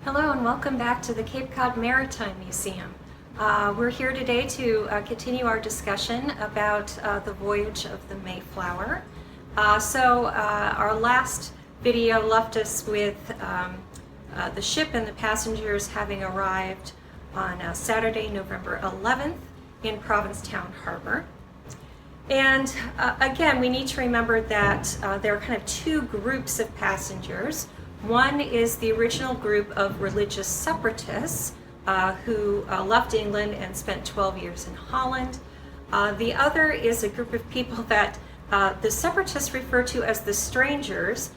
Hello and welcome back to the Cape Cod Maritime Museum. We're here today to continue our discussion about the voyage of the Mayflower. Our last video left us with the ship and the passengers having arrived on Saturday, November 11th in Provincetown Harbor. And again, we need to remember that there are kind of two groups of passengers. One is the original group of religious separatists who left England and spent 12 years in Holland. The other is a group of people that the separatists refer to as the strangers.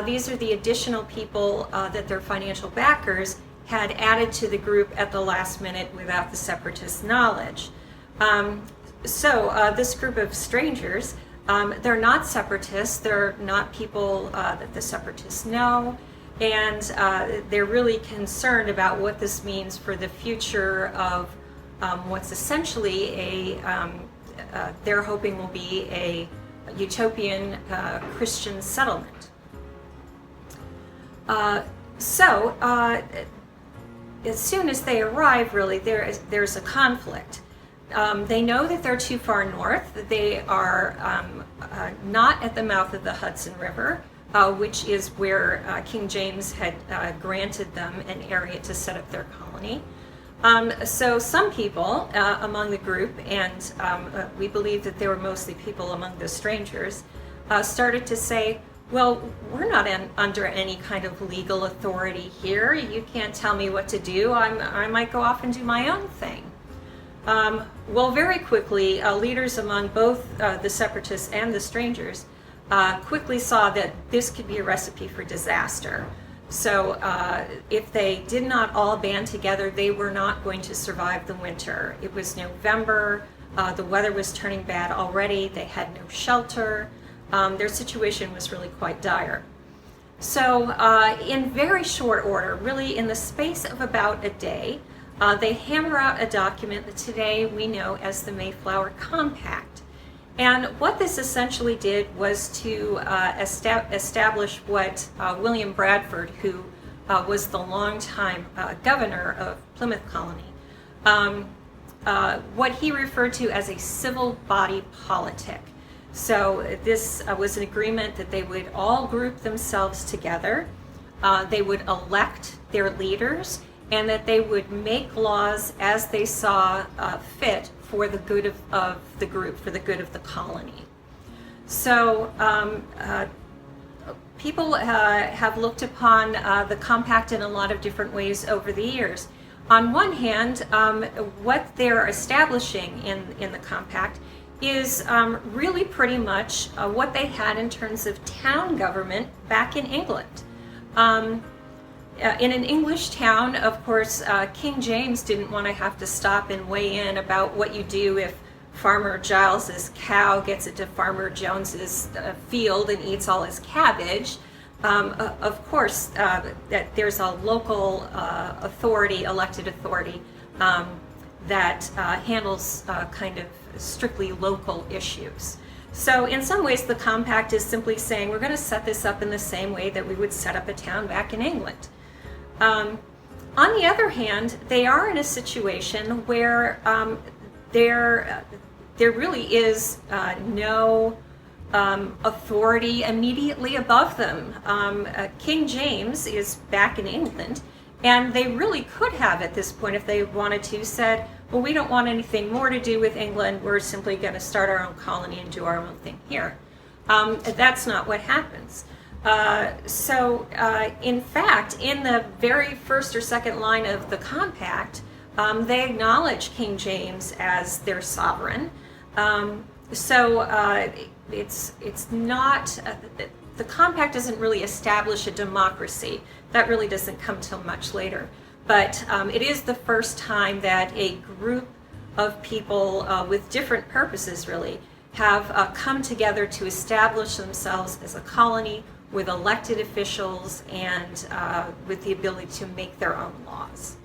These are the additional people that their financial backers had added to the group at the last minute without the separatists' knowledge. This group of strangers, they're not separatists, they're not people that the separatists know. And they're really concerned about what this means for the future of what's essentially they're hoping will be a utopian Christian settlement. As soon as they arrive, really, there's a conflict. They know that they're too far north. They are not at the mouth of the Hudson River, which is where King James had granted them an area to set up their colony. So some people among the group, and we believe that they were mostly people among the strangers, started to say, well, we're not under any kind of legal authority here. You can't tell me what to do. I might go off and do my own thing. Well, very quickly, leaders among both the separatists and the strangers quickly saw that this could be a recipe for disaster. So if they did not all band together, they were not going to survive the winter. It was November, the weather was turning bad already, they had no shelter, their situation was really quite dire. So in very short order, really in the space of about a day, they hammer out a document that today we know as the Mayflower Compact. And what this essentially did was to establish what William Bradford, who was the longtime governor of Plymouth Colony, what he referred to as a civil body politic. So this was an agreement that they would all group themselves together, they would elect their leaders, and that they would make laws as they saw fit for the good of the group, for the good of the colony. So people have looked upon the compact in a lot of different ways over the years. On one hand, what they're establishing in the compact is really pretty much what they had in terms of town government back in England. In an English town, of course, King James didn't want to have to stop and weigh in about what you do if Farmer Giles's cow gets into Farmer Jones's field and eats all his cabbage. Of course, that there's a local authority, elected authority, that handles kind of strictly local issues. So in some ways, the compact is simply saying we're going to set this up in the same way that we would set up a town back in England. On the other hand, they are in a situation where there really is no authority immediately above them. King James is back in England, and they really could have at this point, if they wanted to, said, well, we don't want anything more to do with England, we're simply going to start our own colony and do our own thing here. That's not what happens. In fact, in the very first or second line of the compact, they acknowledge King James as their sovereign. It's not, the compact doesn't really establish a democracy. That really doesn't come till much later. But it is the first time that a group of people with different purposes really have come together to establish themselves as a colony with elected officials and with the ability to make their own laws.